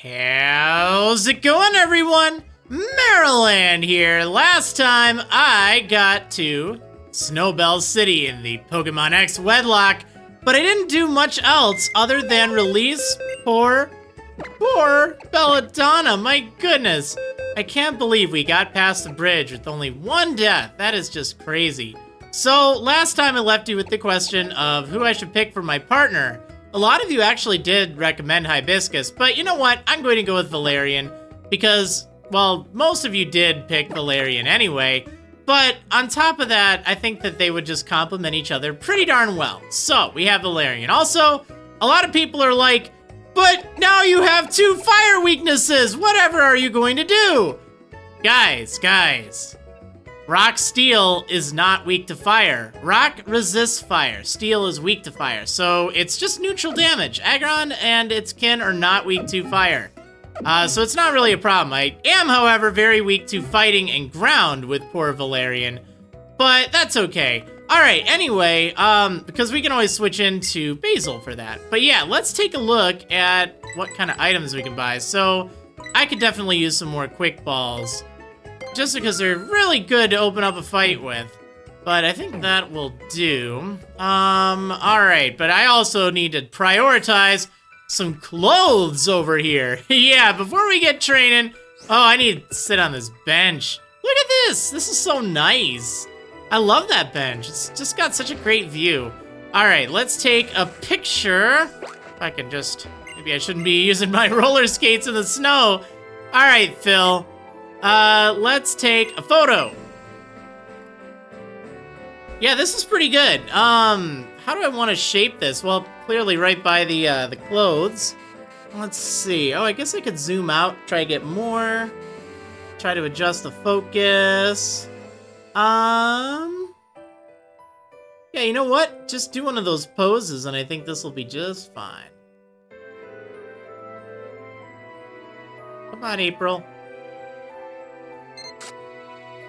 How's it going, everyone? Marriland here. Last time I got to Snowbell City in the Pokémon X Wedlocke, but I didn't do much else other than release poor Belladonna. My goodness. I can't believe we got past the bridge with only one death. That is just crazy. So last time I left you with the question of who I should pick for my partner. A lot of you actually did recommend Hibiscus, but you know what? I'm going to go with Valerian because, well, most of you did pick Valerian anyway. But on top of that, I think that they would just complement each other pretty darn well. So we have Valerian. Also, a lot of people are like, but now you have 2 fire weaknesses. Whatever are you going to do? Guys. Rock Steel is not weak to fire. Rock resists fire. Steel is weak to fire. So it's just neutral damage. Aggron and its kin are not weak to fire. So it's not really a problem. I am, however, very weak to fighting and ground with poor Valerian. But that's okay. Alright, anyway, because we can always switch into Basil for that. But yeah, let's take a look at what kind of items we can buy. So I could definitely use some more quick balls. Just because they're really good to open up a fight with. But I think that will do. Alright, but I also need to prioritize some clothes over here. Yeah, before we get training. Oh, I need to sit on this bench. Look at this. This is so nice. I love that bench. It's just got such a great view. Alright, let's take a picture. If I can just... Maybe I shouldn't be using my roller skates in the snow. Alright, Phil. Let's take a photo. Yeah, this is pretty good. How do I want to shape this? Well, clearly right by the clothes. Let's see. Oh, I guess I could zoom out, try to get more. Try to adjust the focus. Yeah, you know what? Just do one of those poses and I think this will be just fine. Come on, April.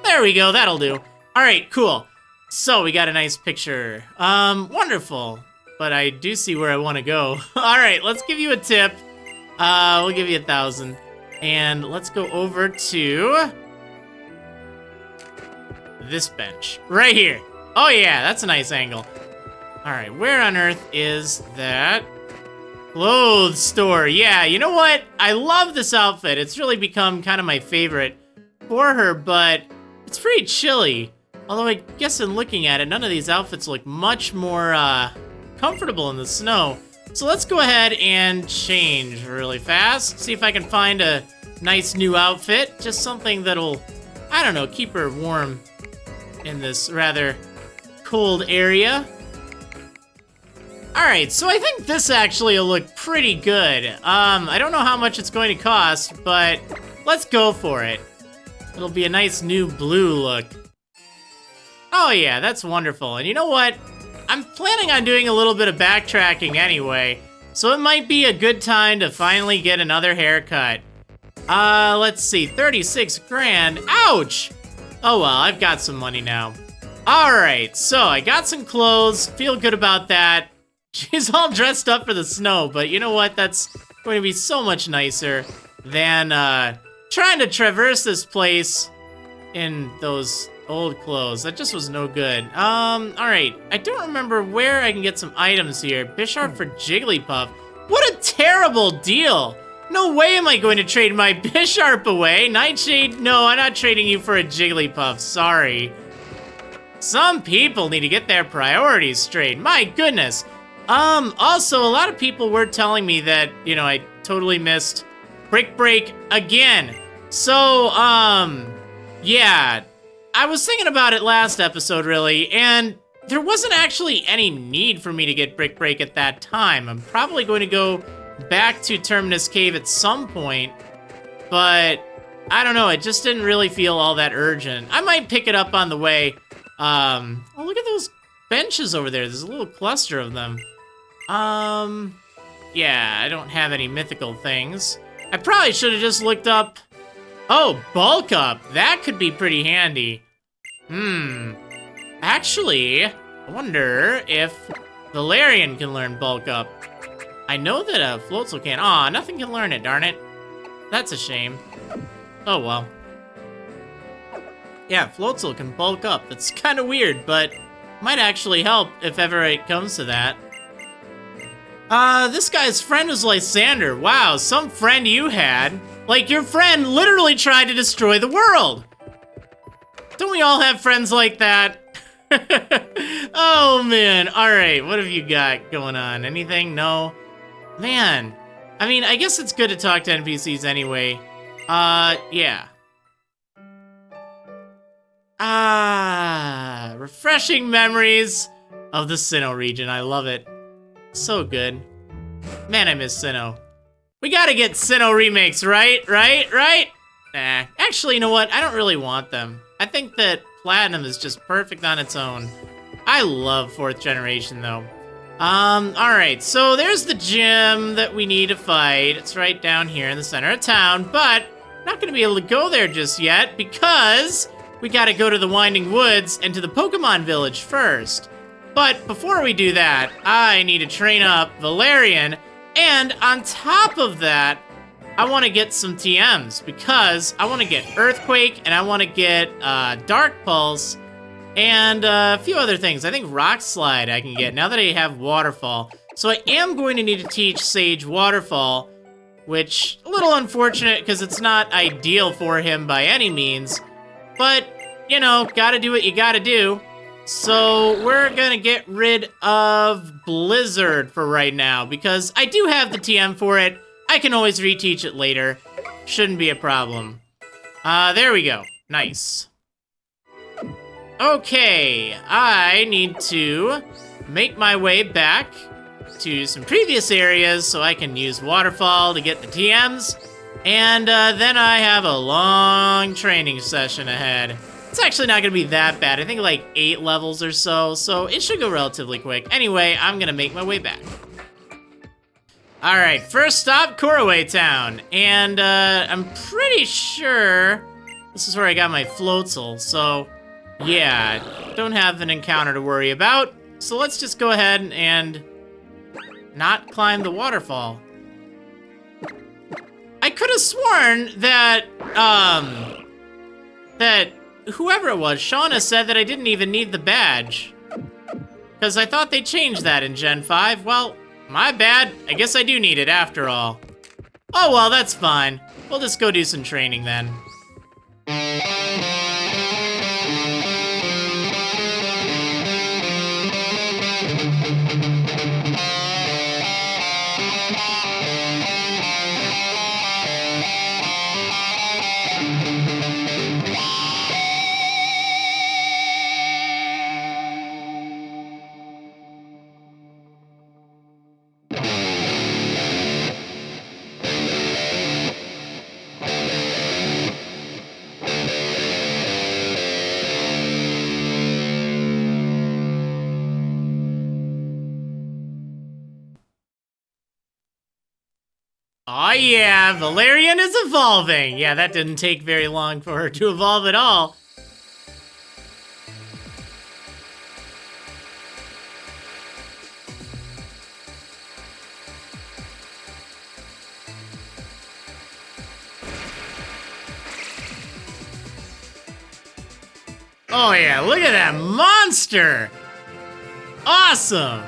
There we go, that'll do. Alright, cool. So, we got a nice picture. Wonderful. But I do see where I want to go. Alright, let's give you a tip. We'll give you 1,000. And let's go over to... this bench. Right here. Oh yeah, that's a nice angle. Alright, where on earth is that clothes store? Yeah, you know what? I love this outfit. It's really become kind of my favorite for her, but... it's pretty chilly. Although I guess in looking at it, none of these outfits look much more comfortable in the snow. So let's go ahead and change really fast. See if I can find a nice new outfit. Just something that'll, I don't know, keep her warm in this rather cold area. Alright, so I think this actually will look pretty good. I don't know how much it's going to cost, but let's go for it. It'll be a nice new blue look. Oh yeah, that's wonderful. And you know what? I'm planning on doing a little bit of backtracking anyway, so it might be a good time to finally get another haircut. Let's see, 36 grand. Ouch! Oh well, I've got some money now. Alright, so I got some clothes. Feel good about that. She's all dressed up for the snow, but you know what? That's going to be so much nicer than, trying to traverse this place in those old clothes. That just was no good. Alright. I don't remember where I can get some items here. Bisharp for Jigglypuff. What a terrible deal! No way am I going to trade my Bisharp away. Nightshade, no, I'm not trading you for a Jigglypuff. Sorry. Some people need to get their priorities straight. My goodness. Also, a lot of people were telling me that, you know, I totally missed Brick Break again. So, yeah, I was thinking about it last episode, really, and there wasn't actually any need for me to get Brick Break at that time. I'm probably going to go back to Terminus Cave at some point, but I don't know, it just didn't really feel all that urgent. I might pick it up on the way. Oh, look at those benches over there. There's a little cluster of them. Yeah, I don't have any mythical things. I probably should have just looked up... oh, bulk up. That could be pretty handy. Actually, I wonder if Valerian can learn bulk up. I know that Floatzel can. Aw, nothing can learn it, darn it. That's a shame. Oh well. Yeah, Floatzel can bulk up. That's kind of weird, but might actually help if ever it comes to that. This guy's friend was Lysander. Wow, some friend you had. Like, your friend literally tried to destroy the world. Don't we all have friends like that? Oh, man. All right, what have you got going on? Anything? No? Man. I mean, I guess it's good to talk to NPCs anyway. Yeah. Refreshing memories of the Sinnoh region. I love it. So good. Man, I miss Sinnoh. We gotta get Sinnoh remakes, right? Nah. Actually, you know what? I don't really want them. I think that Platinum is just perfect on its own. I love 4th generation, though. Alright, so there's the gym that we need to fight. It's right down here in the center of town, but I'm not gonna be able to go there just yet because we gotta go to the Winding Woods and to the Pokémon Village first. But before we do that, I need to train up Valerian, and on top of that, I want to get some TMs because I want to get Earthquake and I want to get Dark Pulse and a few other things. I think Rock Slide I can get now that I have Waterfall. So I am going to need to teach Sage Waterfall, which a little unfortunate because it's not ideal for him by any means. But, you know, gotta do what you gotta do. So we're gonna get rid of Blizzard for right now because I do have the TM for it. I can always reteach it later. Shouldn't be a problem. There we go. Nice. Okay, I need to make my way back to some previous areas so I can use Waterfall to get the TMs. And then I have a long training session ahead. It's actually not gonna be that bad. I think like 8 levels or so it should go relatively quick. Anyway, I'm gonna make my way back. All right, first stop, Koraway Town. And I'm pretty sure this is where I got my Floatzel. So yeah, don't have an encounter to worry about. So let's just go ahead and not climb the waterfall. I could have sworn that, that whoever it was, Shauna said that I didn't even need the badge. Because I thought they changed that in Gen 5. Well, my bad. I guess I do need it after all. Oh well, that's fine. We'll just go do some training then. Oh yeah, Valerian is evolving. Yeah, that didn't take very long for her to evolve at all. Oh yeah, look at that monster! Awesome!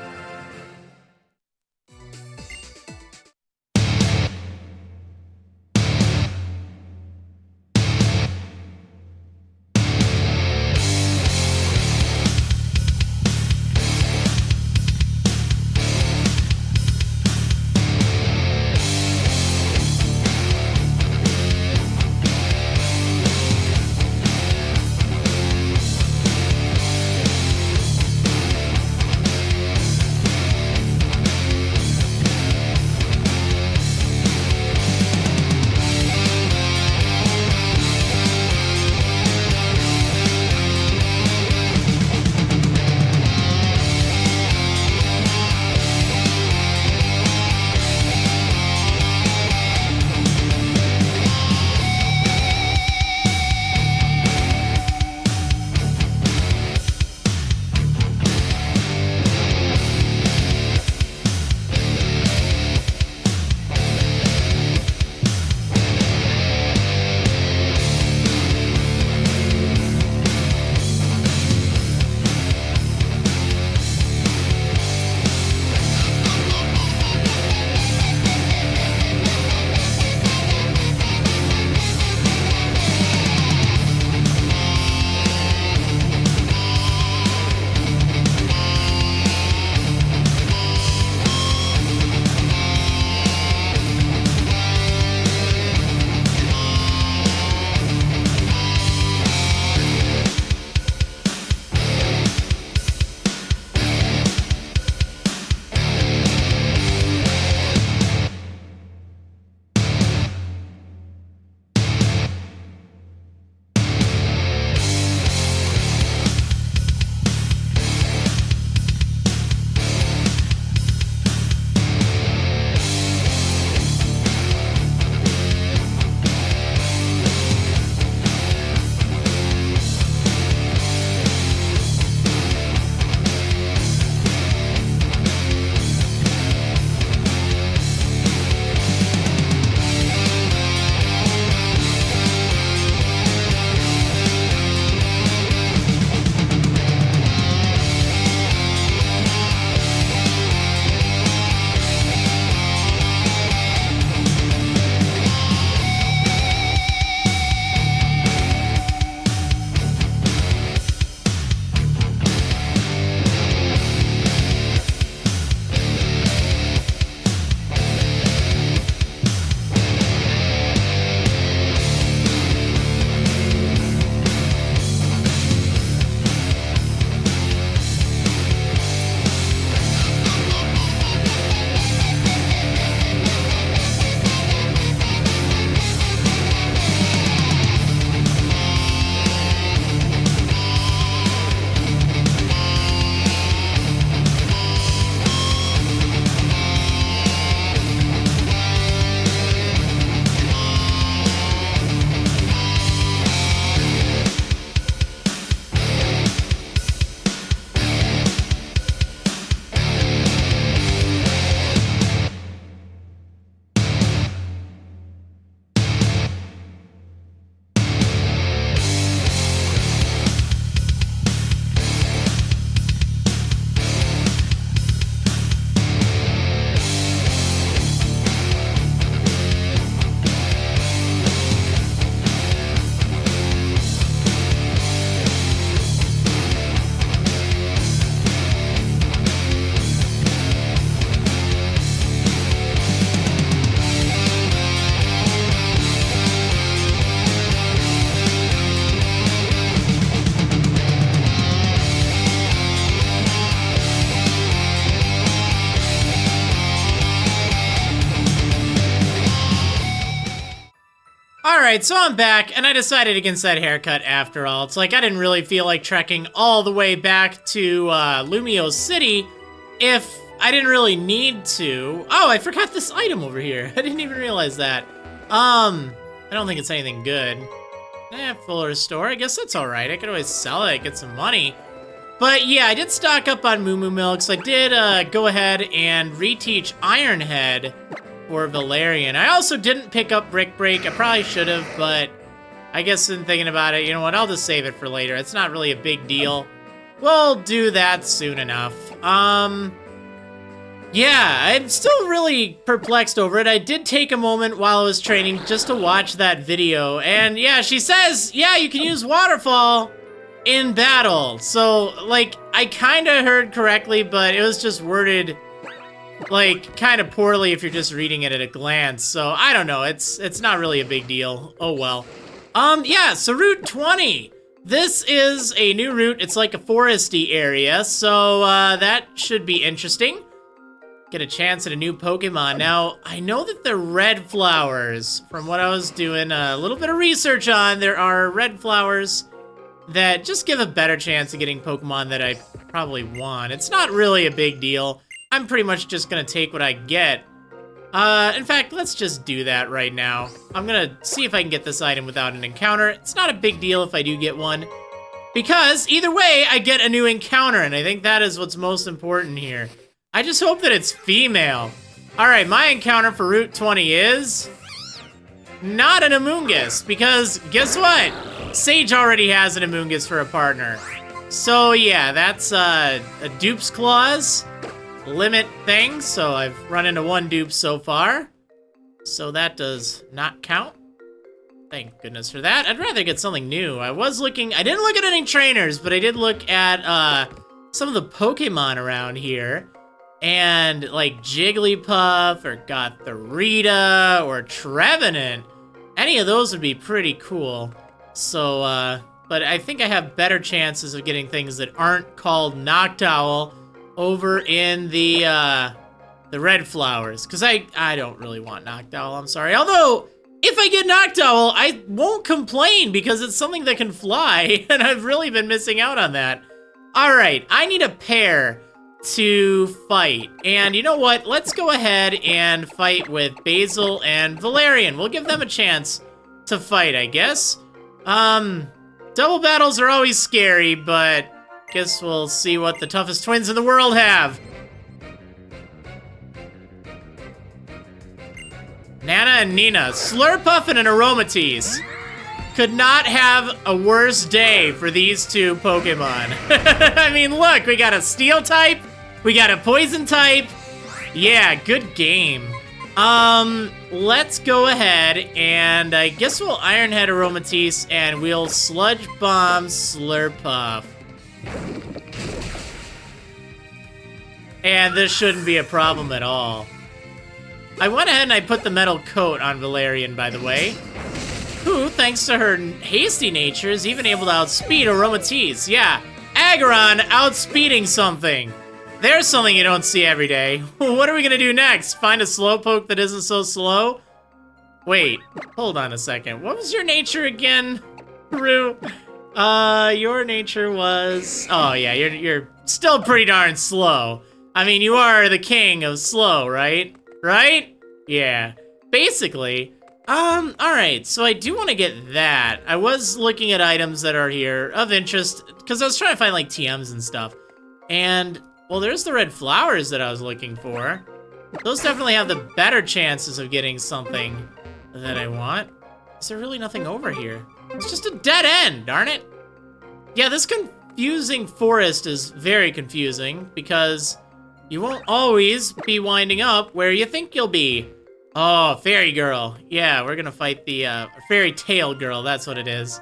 Alright, so I'm back, and I decided against that haircut after all. It's like I didn't really feel like trekking all the way back to Lumio City if I didn't really need to. Oh, I forgot this item over here. I didn't even realize that. I don't think it's anything good. Fuller store. I guess that's alright. I could always sell it, get some money. But yeah, I did stock up on Moo Moo Milks. I did go ahead and reteach Ironhead for Valerian. I also didn't pick up Brick Break. I probably should have, but I guess in thinking about it, you know what? I'll just save it for later. It's not really a big deal. We'll do that soon enough. Yeah, I'm still really perplexed over it. I did take a moment while I was training just to watch that video. And yeah, she says, yeah, you can use Waterfall in battle. So, like, I kind of heard correctly, but it was just worded, like, kind of poorly if you're just reading it at a glance. So, I don't know. It's not really a big deal. Oh, well. Yeah, so Route 20. This is a new route. It's like a foresty area, so that should be interesting. Get a chance at a new Pokemon. Now, I know that the red flowers, from what I was doing a little bit of research on, there are red flowers that just give a better chance of getting Pokemon that I probably want. It's not really a big deal. I'm pretty much just gonna take what I get. In fact, let's just do that right now. I'm gonna see if I can get this item without an encounter. It's not a big deal if I do get one, because either way, I get a new encounter, and I think that is what's most important here. I just hope that it's female. All right, my encounter for Route 20 is not an Amoonguss, because guess what? Sage already has an Amoonguss for a partner. So yeah, that's a Dupes Clause limit thing, so I've run into one dupe so far. So that does not count. Thank goodness for that. I'd rather get something new. I didn't look at any trainers, but I did look at some of the Pokemon around here. And like Jigglypuff or Gothorita or Trevenant, any of those would be pretty cool. So, but I think I have better chances of getting things that aren't called Noctowl over in the red flowers. Because I don't really want Noctowl, I'm sorry. Although, if I get Noctowl, I won't complain because it's something that can fly. And I've really been missing out on that. All right, I need a pair to fight. And you know what? Let's go ahead and fight with Basil and Valerian. We'll give them a chance to fight, I guess. Double battles are always scary, but guess we'll see what the toughest twins in the world have. Nana and Nina, Slurpuff and an Aromatisse. Could not have a worse day for these two Pokemon. I mean, look, we got a Steel type, we got a Poison type. Yeah, good game. Let's go ahead and I guess we'll Ironhead Aromatisse and we'll Sludge Bomb Slurpuff. And this shouldn't be a problem at all. I went ahead and I put the metal coat on Valerian, by the way, who, thanks to her hasty nature, is even able to outspeed Aromatisse. Yeah, Aggron outspeeding something. There's something you don't see every day. What are we gonna do next? Find a Slowpoke that isn't so slow? Wait, hold on a second. What was your nature again, Rue? Your nature was... Oh yeah, you're still pretty darn slow. I mean, you are the king of slow, right? Right? Yeah. Basically, alright, so I do want to get that. I was looking at items that are here of interest, because I was trying to find, like, TMs and stuff. And, well, there's the red flowers that I was looking for. Those definitely have the better chances of getting something that I want. Is there really nothing over here? It's just a dead end, darn it. Yeah, this confusing forest is very confusing, because you won't always be winding up where you think you'll be. Oh, Fairy Girl. Yeah, we're gonna fight the, Fairy Tail Girl, that's what it is.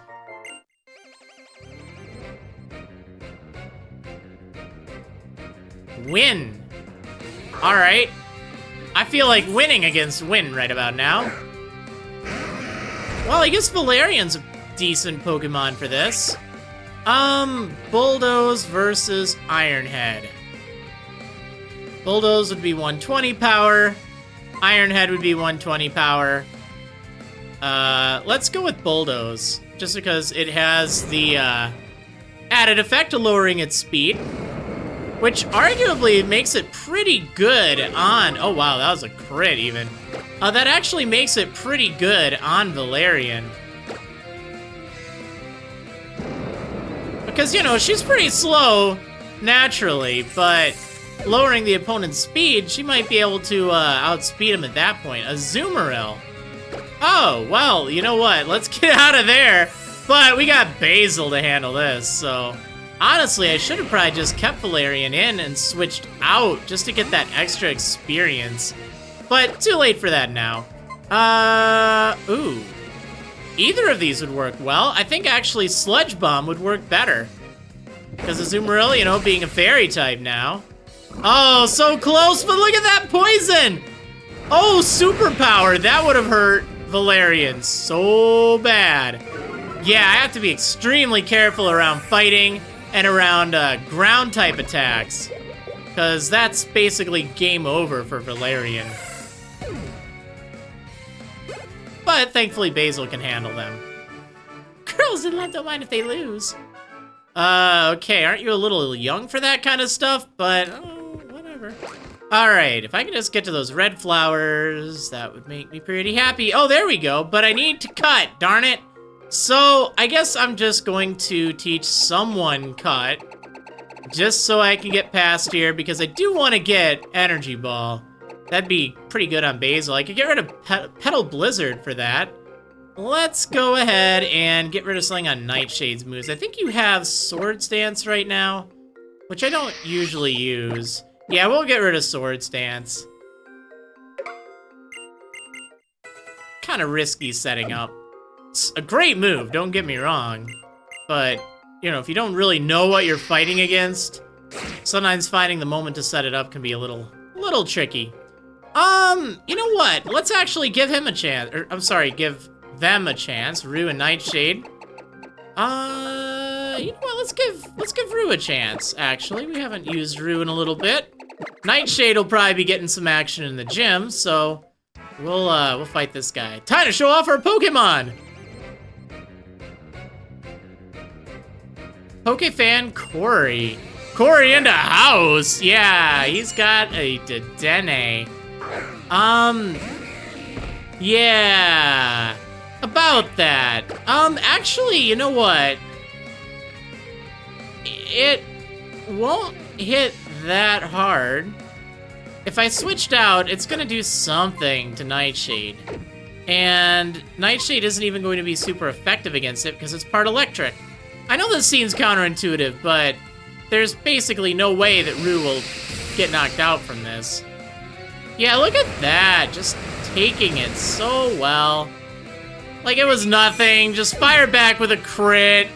Win. Alright. I feel like winning against Win right about now. Well, I guess Valerian's a decent Pokemon for this. Bulldoze versus Ironhead. Bulldoze would be 120 power. Ironhead would be 120 power. Let's go with Bulldoze, just because it has the added effect of lowering its speed, which arguably makes it pretty good on... Oh, wow, that was a crit, even. That actually makes it pretty good on Valerian. Because, you know, she's pretty slow, naturally, but lowering the opponent's speed, she might be able to outspeed him at that point. A Zoomeril. Oh, well, you know what? Let's get out of there. But we got Basil to handle this, so... Honestly, I should have probably just kept Valerian in and switched out just to get that extra experience. But too late for that now. Ooh. Either of these would work well. I think actually Sludge Bomb would work better. Because Azumarill, you know, being a fairy type now. Oh, so close, but look at that poison! Oh, superpower, that would have hurt Valerian so bad. Yeah, I have to be extremely careful around fighting and around ground type attacks. Because that's basically game over for Valerian. But thankfully Basil can handle them. Girls in love don't mind if they lose. Okay, aren't you a little young for that kind of stuff? But, oh, whatever. Alright, if I can just get to those red flowers, that would make me pretty happy. Oh, there we go, but I need to cut, darn it. So, I guess I'm just going to teach someone cut, just so I can get past here, because I do want to get Energy Ball. That'd be pretty good on Basil. I could get rid of Petal Blizzard for that. Let's go ahead and get rid of something on Nightshade's moves. I think you have Swords Dance right now, which I don't usually use. Yeah, we'll get rid of Swords Dance. Kind of risky setting up. It's a great move, don't get me wrong. But, you know, if you don't really know what you're fighting against, sometimes finding the moment to set it up can be a little tricky. You know what? Let's actually give him a chance. Or, I'm sorry, give them a chance. Rue and Nightshade. You know what? Let's give Rue a chance, actually. We haven't used Rue in a little bit. Nightshade will probably be getting some action in the gym, so we'll fight this guy. Time to show off our Pokemon! Pokefan Corey. Corey in the house! Yeah, he's got a Dedenne. Yeah, about that. Actually, you know what? It won't hit that hard. If I switched out, it's gonna do something to Nightshade. And Nightshade isn't even going to be super effective against it because it's part electric. I know this seems counterintuitive, but there's basically no way that Rue will get knocked out from this. Yeah, look at that. Just taking it so well. Like it was nothing. Just fire back with a crit.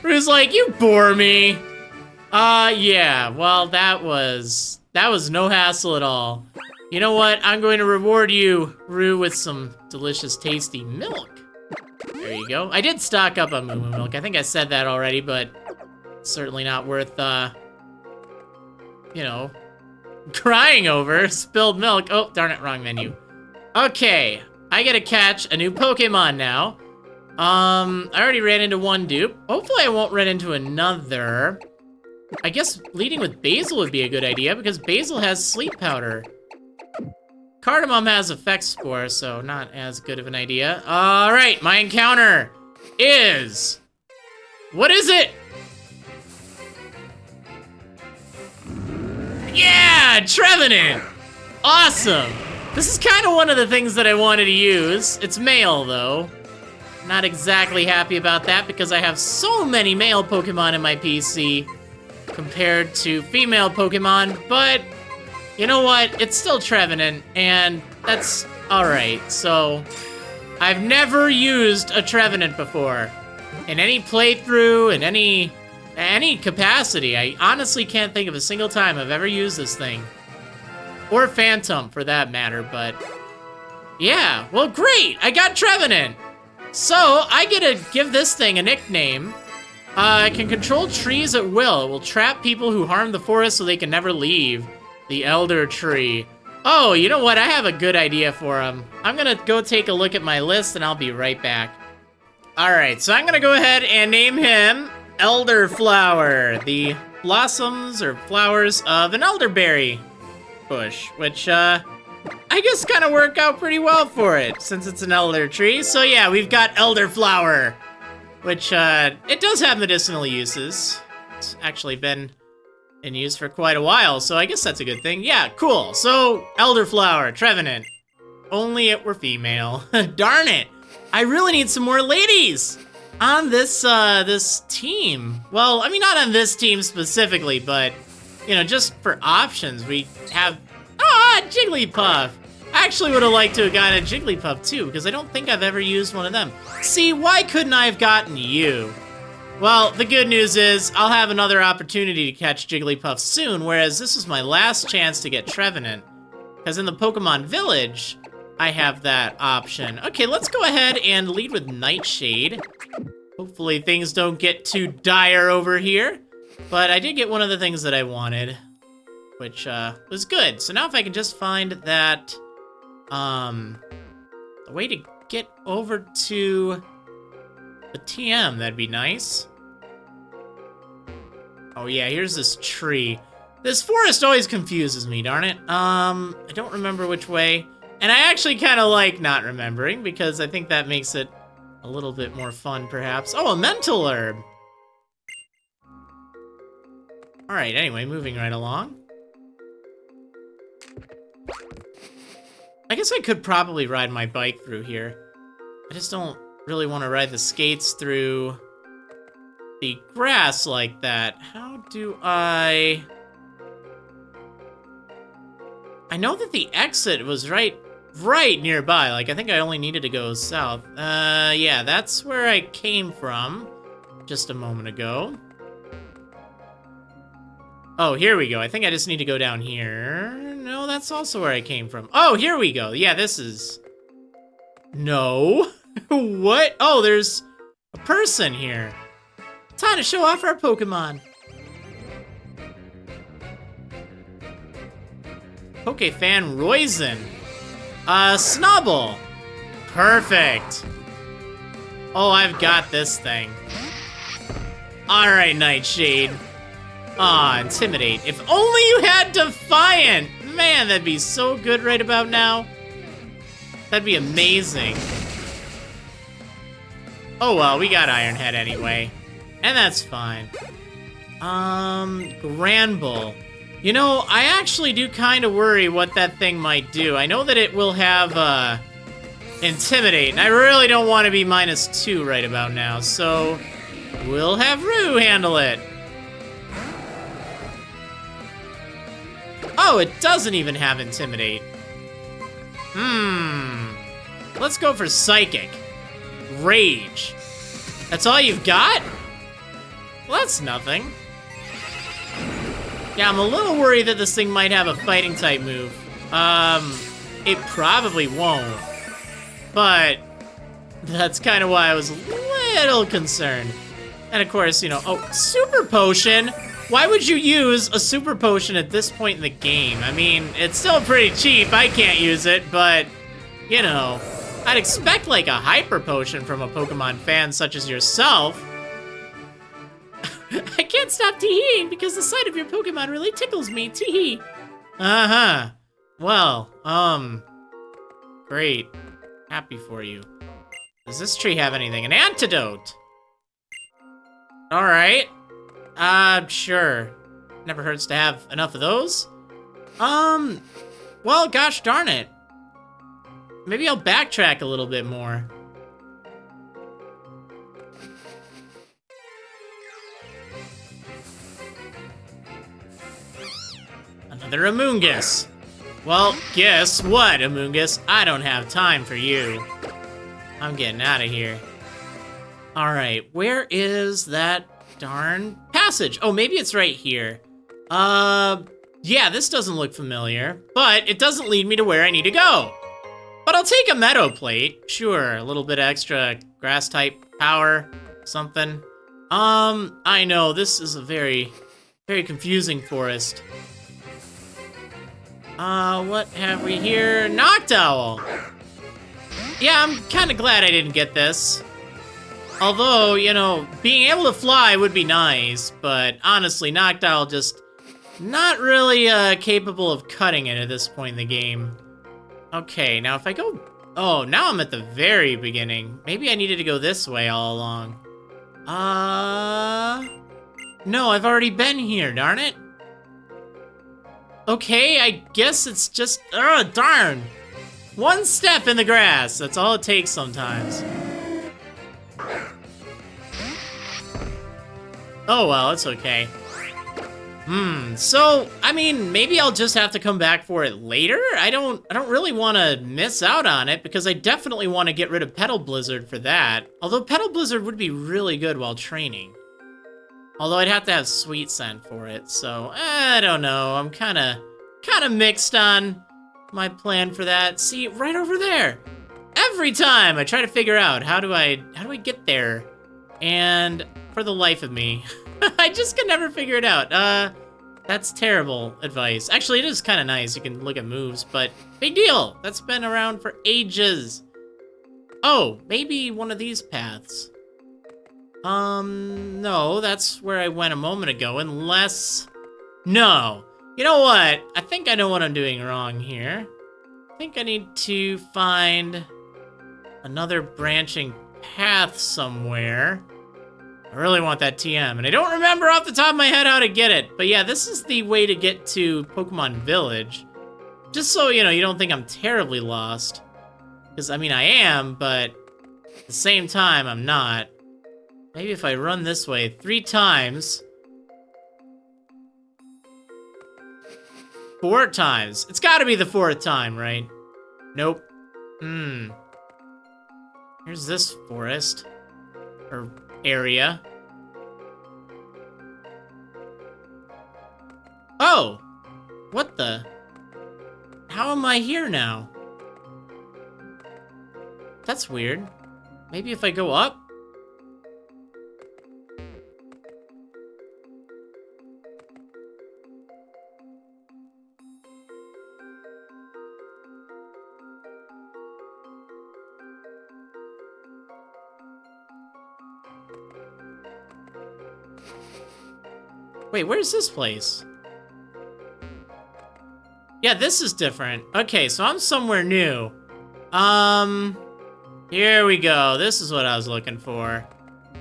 Rue's like, you bore me. Yeah. Well, that was no hassle at all. You know what? I'm going to reward you, Rue, with some delicious, tasty milk. There you go. I did stock up on Moo Moo Milk. I think I said that already, but certainly not worth, you know, crying over. Spilled milk. Oh, darn it, wrong menu. Okay, I get to catch a new Pokemon now. I already ran into one dupe. Hopefully I won't run into another. I guess leading with Basil would be a good idea because Basil has Sleep Powder. Cardamom has Effect Spore, so not as good of an idea. All right, my encounter is... What is it? Yeah, Trevenant! Awesome! This is kind of one of the things that I wanted to use. It's male, though. Not exactly happy about that because I have so many male Pokemon in my PC compared to female Pokemon, but you know what? It's still Trevenant, and that's alright. So, I've never used a Trevenant before. In any playthrough, in any capacity, I honestly can't think of a single time I've ever used this thing. Or Phantom, for that matter, but... Yeah, well great! I got Trevenant! So, I get to give this thing a nickname. It can control trees at will. It will trap people who harm the forest so they can never leave. The Elder Tree. Oh, you know what? I have a good idea for him. I'm gonna go take a look at my list and I'll be right back. Alright, so I'm gonna go ahead and name him Elderflower, the blossoms or flowers of an elderberry bush, which, I guess kind of work out pretty well for it, since it's an elder tree. So yeah, we've got Elderflower, which, it does have medicinal uses. It's actually been in use for quite a while, so I guess that's a good thing. Yeah, cool. So, Elderflower, Trevenant. Only it were female. Darn it! I really need some more ladies on this, this team. Well, I mean, not on this team specifically, but, you know, just for options, we have... Ah, Jigglypuff! I actually would have liked to have gotten a Jigglypuff, too, because I don't think I've ever used one of them. See, why couldn't I have gotten you? Well, the good news is, I'll have another opportunity to catch Jigglypuff soon, whereas this is my last chance to get Trevenant. Because in the Pokémon Village, I have that option. Okay, let's go ahead and lead with Nightshade. Hopefully things don't get too dire over here. But I did get one of the things that I wanted, which was good. So now if I can just find that, a way to get over to the TM, that'd be nice. Oh yeah, here's this tree. This forest always confuses me, darn it. I don't remember which way. And I actually kind of like not remembering, because I think that makes it a little bit more fun, perhaps. Oh, a mental herb! Alright, anyway, moving right along. I guess I could probably ride my bike through here. I just don't really want to ride the skates through the grass like that. How do I know that the exit was right nearby. Like, I think I only needed to go south. Yeah, that's where I came from just a moment ago. Oh, here we go. I think I just need to go down here. No, that's also where I came from. Oh, here we go. Yeah, this is... No. What? Oh, there's a person here. Time to show off our Pokemon. Pokefan Roizen. Snubble. Perfect. Oh, I've got this thing. Alright, Nightshade. Aw, Intimidate. If only you had Defiant! Man, that'd be so good right about now. That'd be amazing. Oh well, we got Iron Head anyway. And that's fine. Granbull. You know, I actually do kind of worry what that thing might do. I know that it will have, Intimidate, and I really don't want to be -2 right about now, so we'll have Rue handle it. Oh, it doesn't even have Intimidate. Let's go for Psychic. Rage. That's all you've got? Well, that's nothing. Yeah, I'm a little worried that this thing might have a fighting type move. It probably won't. But that's kind of why I was a little concerned. And of course, you know, oh, Super Potion! Why would you use a Super Potion at this point in the game? I mean, it's still pretty cheap, I can't use it, but, you know, I'd expect like a Hyper Potion from a Pokemon fan such as yourself. I can't stop tee-heeing because the sight of your Pokemon really tickles me, tee-hee. Uh-huh. Well, great. Happy for you. Does this tree have anything? An antidote! Alright. Sure. Never hurts to have enough of those. Well, gosh darn it. Maybe I'll backtrack a little bit more. Another Amoonguss. Well, guess what, Amoonguss? I don't have time for you. I'm getting out of here. Alright, where is that darn passage? Oh, maybe it's right here. Yeah, this doesn't look familiar, but it doesn't lead me to where I need to go. But I'll take a Meadow Plate. Sure, a little bit extra grass-type power, something. I know, this is a very, very confusing forest. What have we here? Noctowl! Yeah, I'm kind of glad I didn't get this. Although, you know, being able to fly would be nice, but honestly, Noctowl just not really capable of cutting it at this point in the game. Okay, now if I go... Oh, now I'm at the very beginning. Maybe I needed to go this way all along. No, I've already been here, darn it. Okay, I guess it's just... darn! One step in the grass, that's all it takes sometimes. Oh well, it's okay. So, I mean, maybe I'll just have to come back for it later? I don't really want to miss out on it, because I definitely want to get rid of Petal Blizzard for that. Although Petal Blizzard would be really good while training. Although I'd have to have Sweet Scent for it, so I don't know. I'm kind of mixed on my plan for that. See, right over there. Every time I try to figure out how do I get there, and for the life of me, I just can never figure it out. That's terrible advice. Actually, it is kind of nice. You can look at moves, but big deal. That's been around for ages. Oh, maybe one of these paths. No, that's where I went a moment ago, unless... No. You know what? I think I know what I'm doing wrong here. I think I need to find another branching path somewhere. I really want that TM, and I don't remember off the top of my head how to get it. But yeah, this is the way to get to Pokémon Village. Just so, you know, you don't think I'm terribly lost. Because, I mean, I am, but at the same time, I'm not. Maybe if I run this way 3 times. 4 times. It's gotta be the 4th time, right? Nope. Here's this forest. Or area. Oh! What the? How am I here now? That's weird. Maybe if I go up? Wait, where's this place? Yeah, this is different. Okay, so I'm somewhere new. Here we go. This is what I was looking for.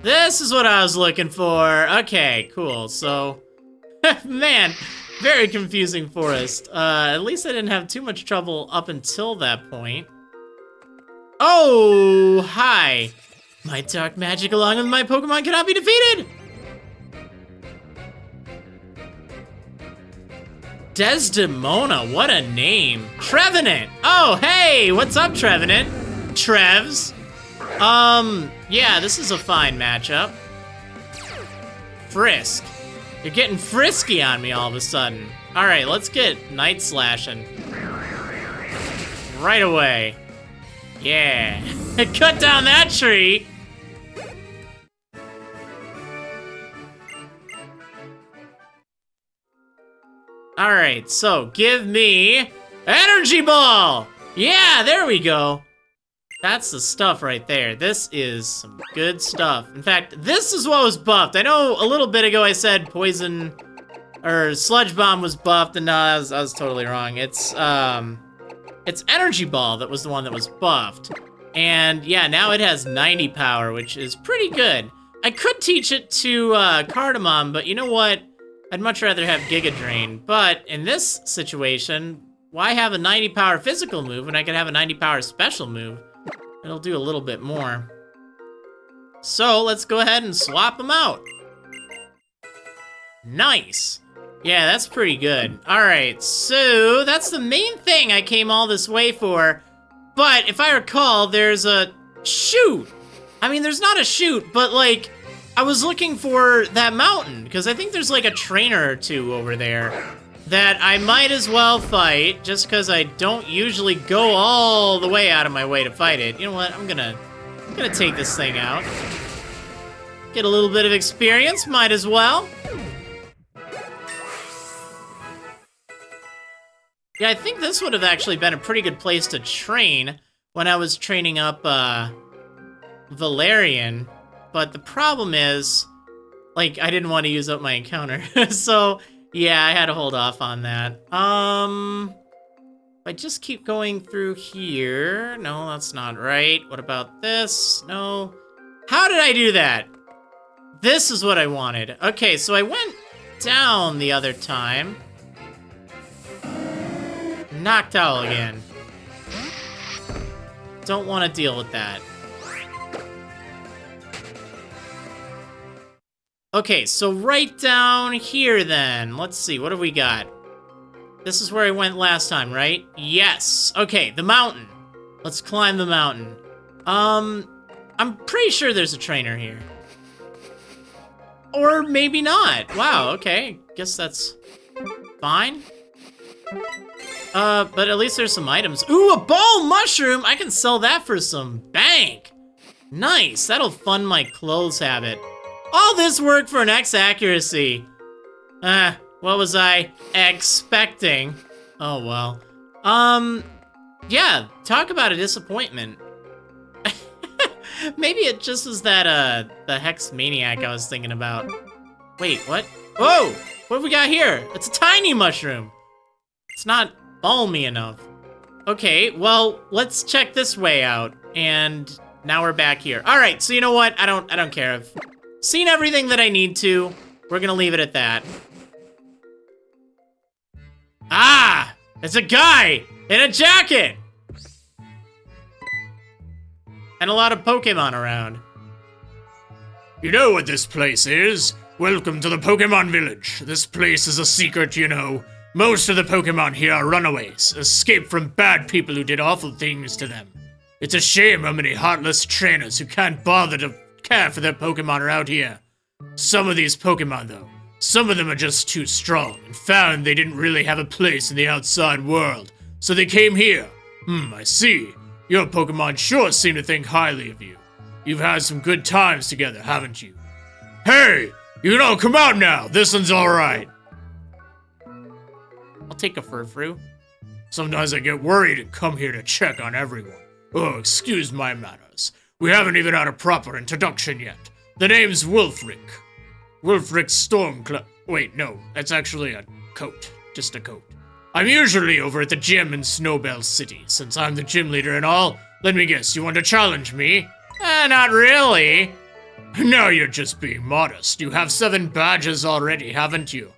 This is what I was looking for. Okay, cool. So, man, very confusing forest. At least I didn't have too much trouble up until that point. Oh, hi. My dark magic along with my Pokemon cannot be defeated. Desdemona, what a name. Trevenant. Oh, hey, what's up, Trevenant? Trevs. Yeah, this is a fine matchup. Frisk. You're getting frisky on me all of a sudden. All right, let's get Night Slashing. Right away. Yeah. Cut down that tree. All right, so give me Energy Ball. Yeah, there we go. That's the stuff right there. This is some good stuff. In fact, this is what was buffed. I know a little bit ago I said Poison or Sludge Bomb was buffed, and no, I was totally wrong. It's Energy Ball that was the one that was buffed. And yeah, now it has 90 power, which is pretty good. I could teach it to Cardamom, but you know what? I'd much rather have Giga Drain, but in this situation, why have a 90 power physical move when I could have a 90 power special move? It'll do a little bit more. So let's go ahead and swap them out. Nice. Yeah, that's pretty good. All right, so that's the main thing I came all this way for. But if I recall, there's a shoot. I mean, there's not a shoot, but like, I was looking for that mountain, because I think there's like a trainer or two over there that I might as well fight, just because I don't usually go all the way out of my way to fight it. You know what? I'm gonna take this thing out. Get a little bit of experience, might as well. Yeah, I think this would have actually been a pretty good place to train when I was training up, Valerian. But the problem is, like, I didn't want to use up my encounter. So, yeah, I had to hold off on that. If I just keep going through here... No, that's not right. What about this? No. How did I do that? This is what I wanted. Okay, so I went down the other time. Knocked out again. Don't want to deal with that. Okay, so right down here then. Let's see, what have we got? This is where I went last time, right? Yes. Okay, the mountain. Let's climb the mountain. I'm pretty sure there's a trainer here. Or maybe not. Wow, okay. Guess that's fine. But at least there's some items. Ooh, a ball mushroom! I can sell that for some bank. Nice, that'll fund my clothes habit. All this work for an X accuracy. What was I expecting? Oh, well. Yeah, talk about a disappointment. Maybe it just was that, the Hex Maniac I was thinking about. Wait, what? Whoa! What have we got here? It's a tiny mushroom. It's not balmy enough. Okay, well, let's check this way out. And now we're back here. All right, so you know what? I don't care. I've seen everything that I need to. We're gonna leave it at that. Ah! It's a guy in a jacket! And a lot of Pokemon around. You know what this place is? Welcome to the Pokémon Village. This place is a secret, you know. Most of the Pokemon here are runaways, escaped from bad people who did awful things to them. It's a shame how many heartless trainers who can't bother to care for their Pokemon are out here. Some of these Pokemon, though, some of them are just too strong and found they didn't really have a place in the outside world, so they came here. I see. Your Pokemon sure seem to think highly of you. You've had some good times together, haven't you? Hey! You can all come out now! This one's alright! I'll take a Furfrou. Sometimes I get worried and come here to check on everyone. Oh, excuse my manners. We haven't even had a proper introduction yet. The name's Wulfric. Wulfric Stormcloud. Wait, no, that's actually a coat. Just a coat. I'm usually over at the gym in Snowbell City. Since I'm the gym leader and all, let me guess, you want to challenge me? Not really. Now you're just being modest. You have 7 badges already, haven't you?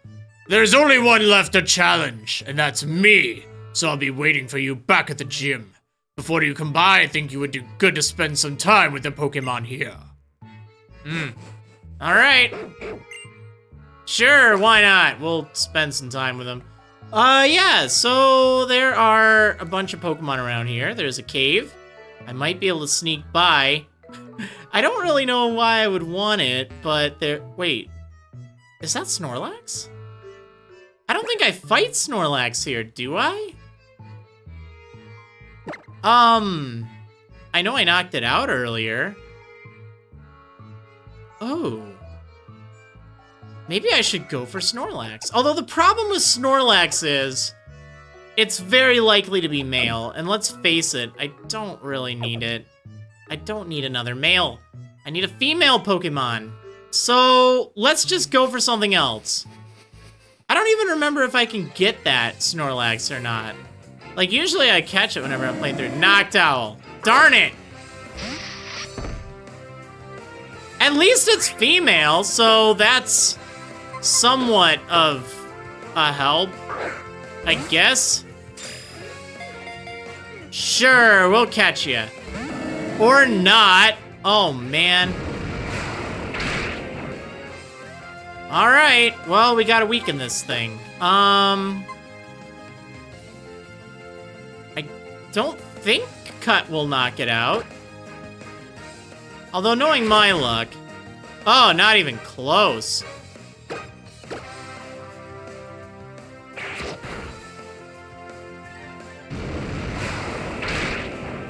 There's only one left to challenge, and that's me. So I'll be waiting for you back at the gym. Before you come by, I think you would do good to spend some time with the Pokemon here. Alright. Sure, why not? We'll spend some time with them. Yeah, so there are a bunch of Pokemon around here. There's a cave. I might be able to sneak by. I don't really know why I would want it, but there... Wait. Is that Snorlax? I don't think I fight Snorlax here, do I? I know I knocked it out earlier. Oh. Maybe I should go for Snorlax. Although the problem with Snorlax is it's very likely to be male. And let's face it, I don't really need it. I don't need another male. I need a female Pokemon. So let's just go for something else. I don't even remember if I can get that Snorlax or not. Like, usually I catch it whenever I'm playing through. Noctowl. Darn it! At least it's female, so that's somewhat of a help, I guess. Sure, we'll catch you. Or not. Oh, man. Alright, well, we gotta weaken this thing. I don't think Cut will knock it out. Although, knowing my luck... Oh, not even close.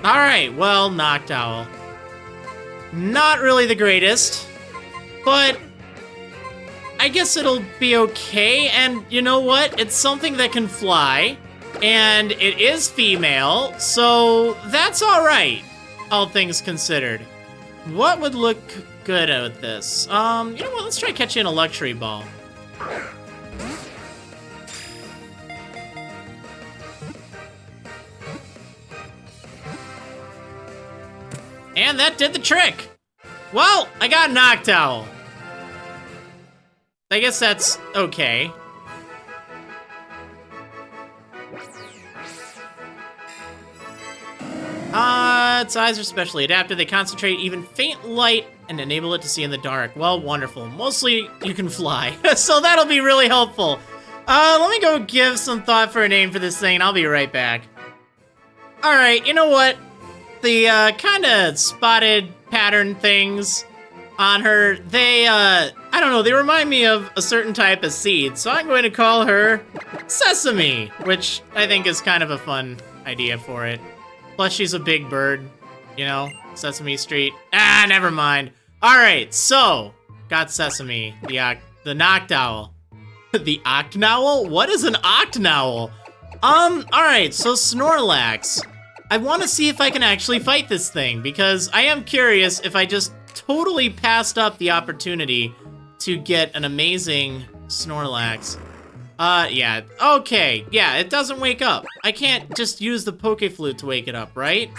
Alright, well, Noctowl. Not really the greatest, but I guess it'll be okay, and you know what? It's something that can fly, And it is female, so that's all right, all things considered. What would look good with this? You know what, let's try catching a luxury ball. And that did the trick. Well, I got Noctowl. I guess that's okay. Its eyes are specially adapted. They concentrate even faint light and enable it to see in the dark. Well, wonderful. Mostly you can fly, so that'll be really helpful. Let me go give some thought for a name for this thing, and I'll be right back. All right, you know what? The kind of spotted pattern things on her, they, I don't know, they remind me of a certain type of seed, so I'm going to call her Sesame, which I think is kind of a fun idea for it. Plus, she's a big bird, you know, Sesame Street. Ah, never mind. All right, so, got Sesame, the Noctowl. The Octowl? What is an Octowl? All right, so Snorlax. I want to see if I can actually fight this thing, because I am curious if I just totally passed up the opportunity to get an amazing Snorlax. Yeah, okay, yeah, it doesn't wake up. I can't just use the Pokeflute to wake it up, right?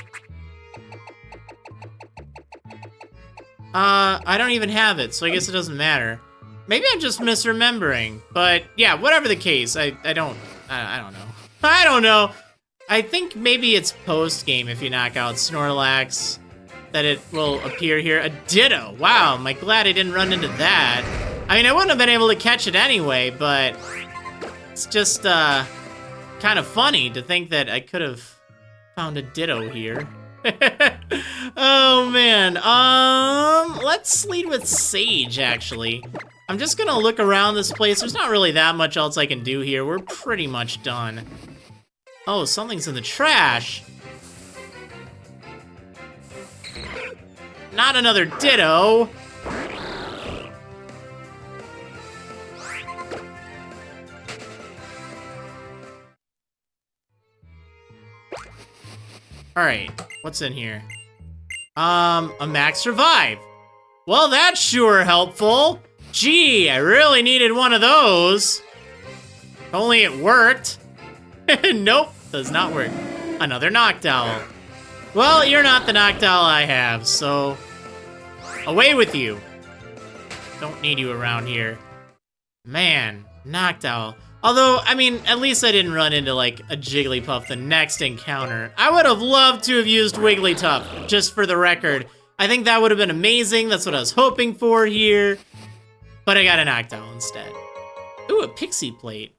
I don't even have it, so I guess it doesn't matter. Maybe I'm just misremembering, but yeah, whatever the case, I don't know. I don't know. I think maybe it's post-game if you knock out Snorlax that it will appear here. A Ditto, wow, am I glad I didn't run into that. I mean, I wouldn't have been able to catch it anyway, but it's just, kind of funny to think that I could have found a Ditto here. Oh, man. Let's lead with Sage, actually. I'm just gonna look around this place. There's not really that much else I can do here. We're pretty much done. Oh, something's in the trash. Not another Ditto. Alright, what's in here? A max survive. Well, that's sure helpful. Gee, I really needed one of those. If only it worked. Nope, does not work. Another Noctowl. Well, you're not the Noctowl I have, so away with you. Don't need you around here. Man, Noctowl. Although, I mean, at least I didn't run into, like, a Jigglypuff the next encounter. I would have loved to have used Wigglytuff, just for the record. I think that would have been amazing. That's what I was hoping for here. But I got a Noctowl instead. Ooh, a Pixie Plate.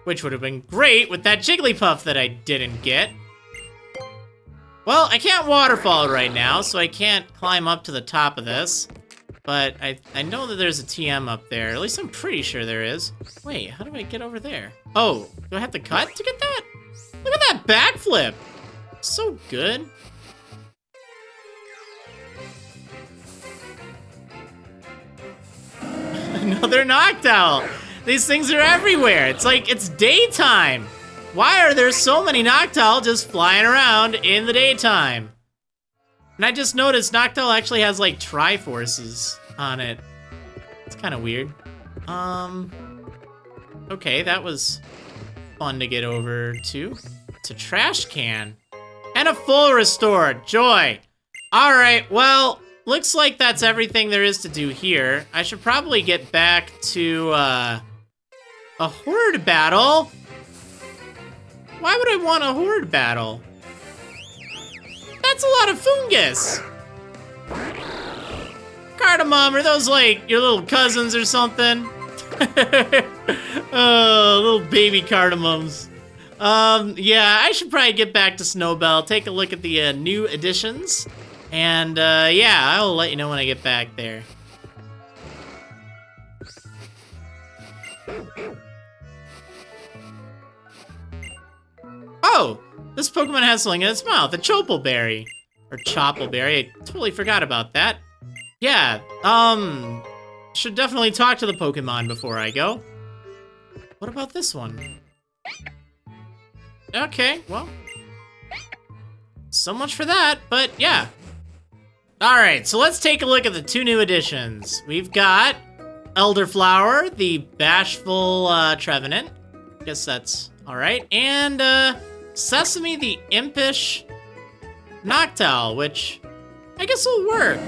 Which would have been great with that Jigglypuff that I didn't get. Well, I can't waterfall right now, so I can't climb up to the top of this. But I know that there's a TM up there. At least I'm pretty sure there is. Wait, how do I get over there? Oh, do I have to cut to get that? Look at that backflip. So good. Another Noctowl. These things are everywhere. It's like it's daytime. Why are there so many Noctowl just flying around in the daytime? And I just noticed Noctowl actually has like Triforces on it. It's kind of weird. Okay, that was fun to get over to. It's a trash can. And a full restore. Joy. All right, well, looks like that's everything there is to do here. I should probably get back to a horde battle. Why would I want a horde battle? That's a lot of fungus. Cardamom, are those like your little cousins or something? Oh, little baby cardamoms. Yeah, I should probably get back to Snowbell, take a look at the new additions, and yeah, I'll let you know when I get back there. Oh, this Pokemon has something in its mouth, a Choppleberry. Or Choppleberry, I totally forgot about that. Yeah, should definitely talk to the Pokemon before I go. What about this one? Okay, well. So much for that, but yeah. Alright, so let's take a look at the 2 new additions. We've got Elderflower, the Bashful Trevenant. Guess that's alright. And Sesame, the Impish Noctowl, which I guess will work.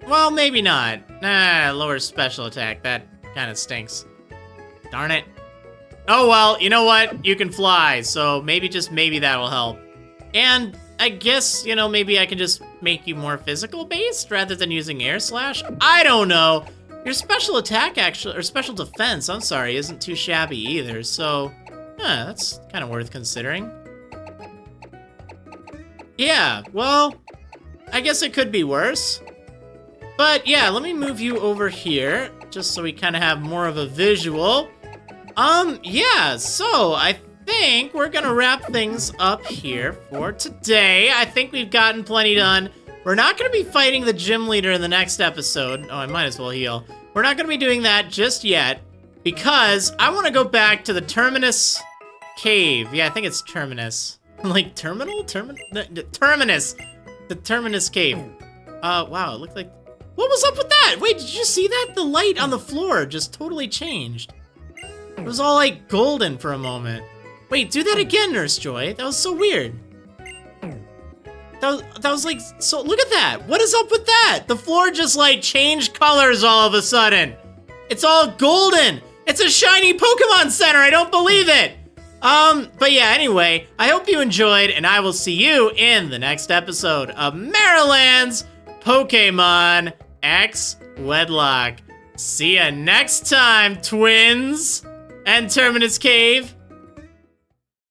Well, maybe not. Nah, lower special attack. That kind of stinks. Darn it. Oh well, you know what? You can fly, so maybe, just maybe that'll help. And I guess, you know, maybe I can just make you more physical based rather than using air slash. I don't know. Your special attack actually, or special defense, I'm sorry, isn't too shabby either. So, that's kind of worth considering. Yeah, well, I guess it could be worse. But yeah, let me move you over here just so we kind of have more of a visual. Yeah, so I think we're gonna wrap things up here for today. I think we've gotten plenty done. We're not gonna be fighting the gym leader in the next episode. Oh, I might as well heal. We're not gonna be doing that just yet because I wanna go back to the Terminus Cave. Yeah, I think it's Terminus. Like Terminal? Terminus. The Terminus Cave. Wow, it looked like... What was up with that? Wait, did you see that? The light on the floor just totally changed. It was all like golden for a moment. Wait, do that again, Nurse Joy. That was so weird. That was like, so look at that. What is up with that? The floor just like changed colors all of a sudden. It's all golden. It's a shiny Pokemon Center. I don't believe it. But yeah, anyway, I hope you enjoyed, and I will see you in the next episode of Marriland's Pokemon X Wedlocke. See ya next time, twins and Terminus Cave.